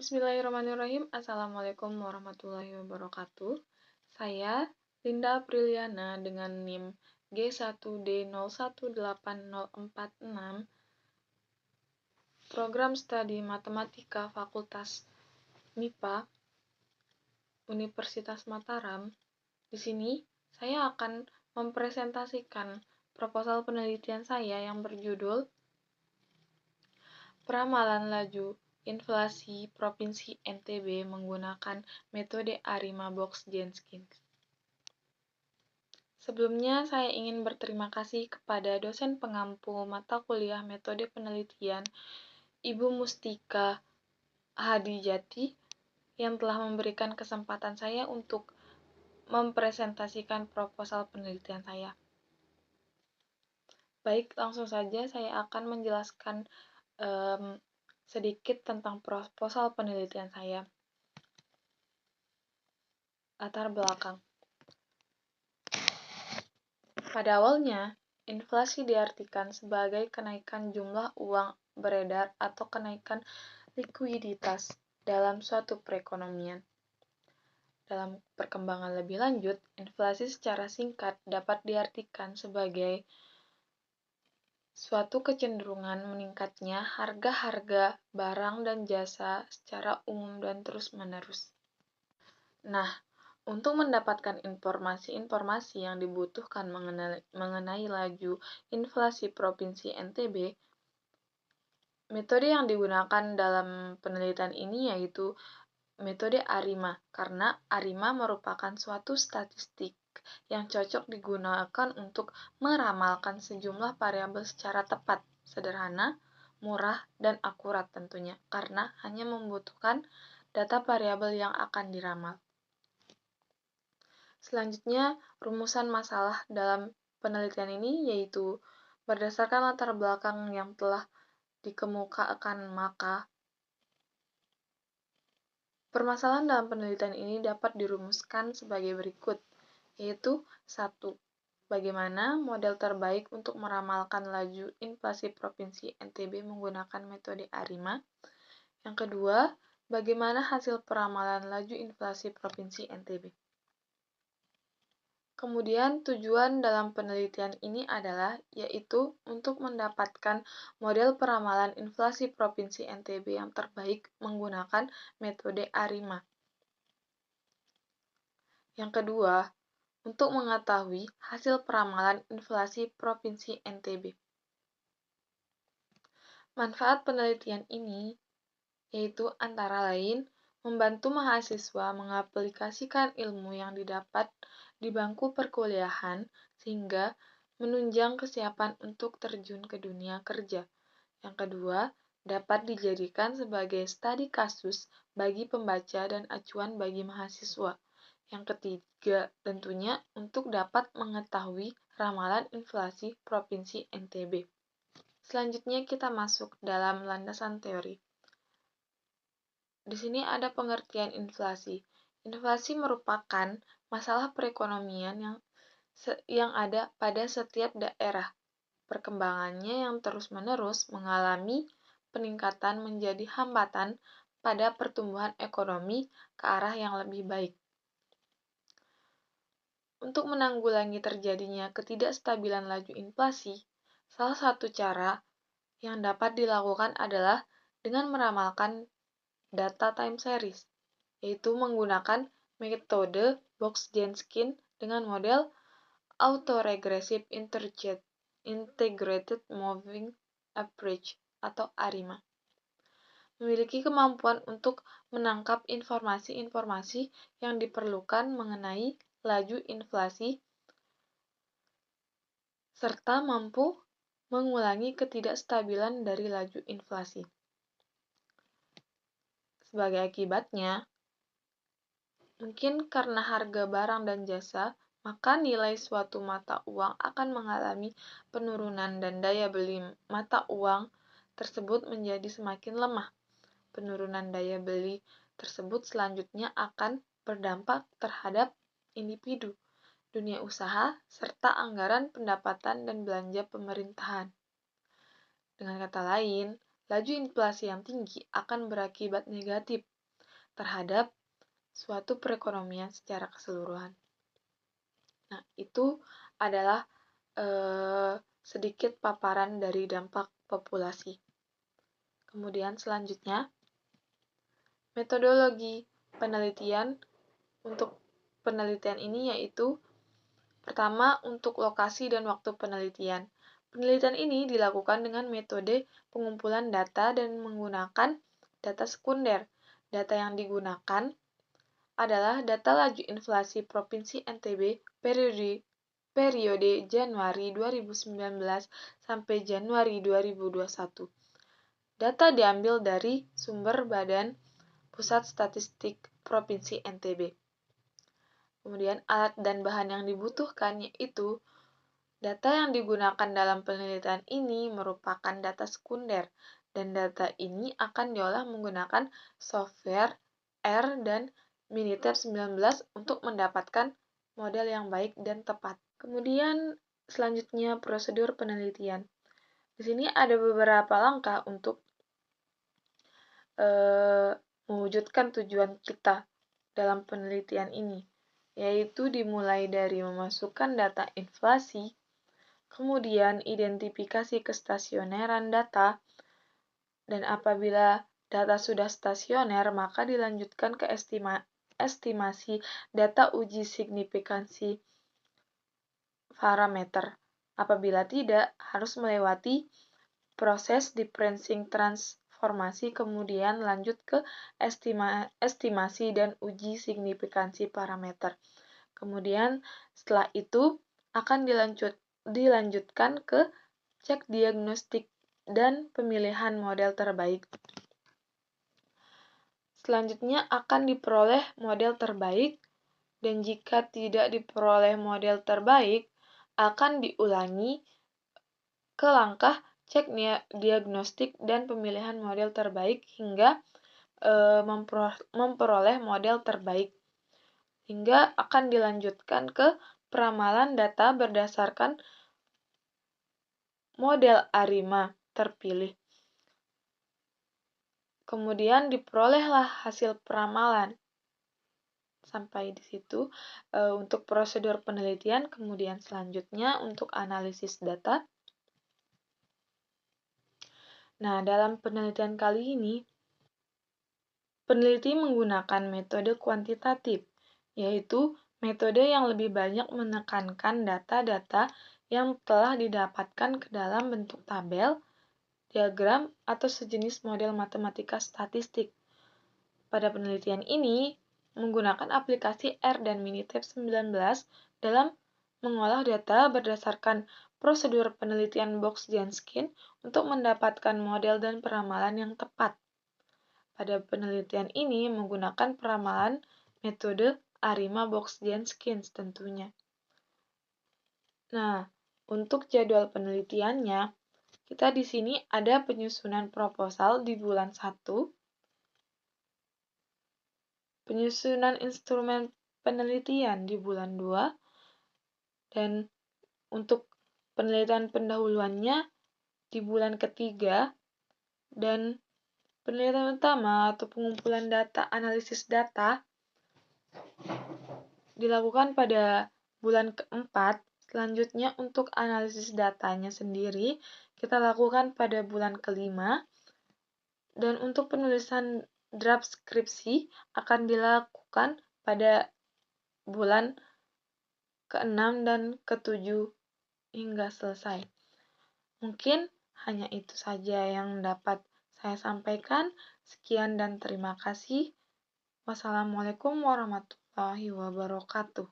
Bismillahirrahmanirrahim. Assalamualaikum warahmatullahi wabarakatuh. Saya Linda Apriliana dengan NIM G1D018046, Program Studi Matematika Fakultas MIPA Universitas Mataram. Di sini saya akan mempresentasikan proposal penelitian saya yang berjudul Peramalan Laju Inflasi Provinsi NTB menggunakan metode ARIMA Box-Jenkins. Sebelumnya, saya ingin berterima kasih kepada dosen pengampu mata kuliah metode penelitian, Ibu Mustika Hadijati, yang telah memberikan kesempatan saya untuk mempresentasikan proposal penelitian saya. Baik, langsung saja saya akan menjelaskan sedikit tentang proposal penelitian saya. Latar belakang. Pada awalnya, inflasi diartikan sebagai kenaikan jumlah uang beredar atau kenaikan likuiditas dalam suatu perekonomian. Dalam perkembangan lebih lanjut, inflasi secara singkat dapat diartikan sebagai suatu kecenderungan meningkatnya harga-harga barang dan jasa secara umum dan terus-menerus. Nah, untuk mendapatkan informasi-informasi yang dibutuhkan mengenai laju inflasi Provinsi NTB, metode yang digunakan dalam penelitian ini yaitu metode ARIMA, karena ARIMA merupakan suatu statistik yang cocok digunakan untuk meramalkan sejumlah variabel secara tepat, sederhana, murah, dan akurat tentunya, karena hanya membutuhkan data variabel yang akan diramal. Selanjutnya, rumusan masalah dalam penelitian ini yaitu berdasarkan latar belakang yang telah dikemukakan, maka permasalahan dalam penelitian ini dapat dirumuskan sebagai berikut, yaitu 1. Bagaimana model terbaik untuk meramalkan laju inflasi Provinsi NTB menggunakan metode ARIMA? Yang kedua, bagaimana hasil peramalan laju inflasi Provinsi NTB? Kemudian tujuan dalam penelitian ini adalah yaitu untuk mendapatkan model peramalan inflasi Provinsi NTB yang terbaik menggunakan metode ARIMA. Yang kedua, untuk mengetahui hasil peramalan inflasi Provinsi NTB. Manfaat penelitian ini yaitu antara lain membantu mahasiswa mengaplikasikan ilmu yang didapat di bangku perkuliahan sehingga menunjang kesiapan untuk terjun ke dunia kerja. Yang kedua, dapat dijadikan sebagai studi kasus bagi pembaca dan acuan bagi mahasiswa. Yang ketiga, tentunya untuk dapat mengetahui ramalan inflasi Provinsi NTB. Selanjutnya kita masuk dalam landasan teori. Di sini ada pengertian inflasi. Inflasi merupakan masalah perekonomian yang ada pada setiap daerah. Perkembangannya yang terus-menerus mengalami peningkatan menjadi hambatan pada pertumbuhan ekonomi ke arah yang lebih baik. Untuk menanggulangi terjadinya ketidakstabilan laju inflasi, salah satu cara yang dapat dilakukan adalah dengan meramalkan data time series, yaitu menggunakan metode Box-Jenkins dengan model Autoregressive Integrated Moving Average atau ARIMA. Memiliki kemampuan untuk menangkap informasi-informasi yang diperlukan mengenai laju inflasi serta mampu mengulangi ketidakstabilan dari laju inflasi. Sebagai akibatnya, mungkin karena harga barang dan jasa, maka nilai suatu mata uang akan mengalami penurunan dan daya beli mata uang tersebut menjadi semakin lemah. Penurunan daya beli tersebut selanjutnya akan berdampak terhadap individu, dunia usaha, serta anggaran pendapatan dan belanja pemerintahan. Dengan kata lain, laju inflasi yang tinggi akan berakibat negatif terhadap suatu perekonomian secara keseluruhan. Nah, itu adalah sedikit paparan dari dampak populasi. Kemudian selanjutnya, metodologi penelitian untuk penelitian ini yaitu pertama, untuk lokasi dan waktu penelitian. Penelitian ini dilakukan dengan metode pengumpulan data dan menggunakan data sekunder. Data yang digunakan adalah data laju inflasi Provinsi NTB periode Januari 2019 sampai Januari 2021. Data diambil dari sumber Badan Pusat Statistik Provinsi NTB. Kemudian alat dan bahan yang dibutuhkan yaitu data yang digunakan dalam penelitian ini merupakan data sekunder dan data ini akan diolah menggunakan software R dan Minitab 19 untuk mendapatkan model yang baik dan tepat. Kemudian selanjutnya prosedur penelitian. Di sini ada beberapa langkah untuk mewujudkan tujuan kita dalam penelitian ini, yaitu dimulai dari memasukkan data inflasi, kemudian identifikasi kestasioneran data, dan apabila data sudah stasioner, maka dilanjutkan ke estimasi data uji signifikansi parameter. Apabila tidak, harus melewati proses differencing transformasi, kemudian lanjut ke estimasi dan uji signifikansi parameter. Kemudian setelah itu akan dilanjutkan ke cek diagnostik dan pemilihan model terbaik. Selanjutnya akan diperoleh model terbaik, dan jika tidak diperoleh model terbaik, akan diulangi ke langkah cek diagnostik dan pemilihan model terbaik hingga memperoleh model terbaik. Hingga akan dilanjutkan ke peramalan data berdasarkan model ARIMA terpilih. Kemudian diperolehlah hasil peramalan. Sampai di situ untuk prosedur penelitian. Kemudian selanjutnya untuk analisis data. Nah, dalam penelitian kali ini, peneliti menggunakan metode kuantitatif, yaitu metode yang lebih banyak menekankan data-data yang telah didapatkan ke dalam bentuk tabel, diagram, atau sejenis model matematika statistik. Pada penelitian ini, menggunakan aplikasi R dan Minitab 19 dalam mengolah data berdasarkan prosedur penelitian Box-Janskin untuk mendapatkan model dan peramalan yang tepat. Pada penelitian ini menggunakan peramalan metode ARIMA Box-Janskin tentunya. Nah, untuk jadwal penelitiannya, kita di sini ada penyusunan proposal di bulan 1, penyusunan instrumen penelitian di bulan 2, dan untuk penelitian pendahuluannya di bulan ketiga, dan penelitian utama atau pengumpulan data, analisis data dilakukan pada bulan keempat. Selanjutnya untuk analisis datanya sendiri kita lakukan pada bulan kelima, dan untuk penulisan draft skripsi akan dilakukan pada bulan ke-6 dan ke-7 hingga selesai. Mungkin hanya itu saja yang dapat saya sampaikan. Sekian dan terima kasih. Wassalamualaikum warahmatullahi wabarakatuh.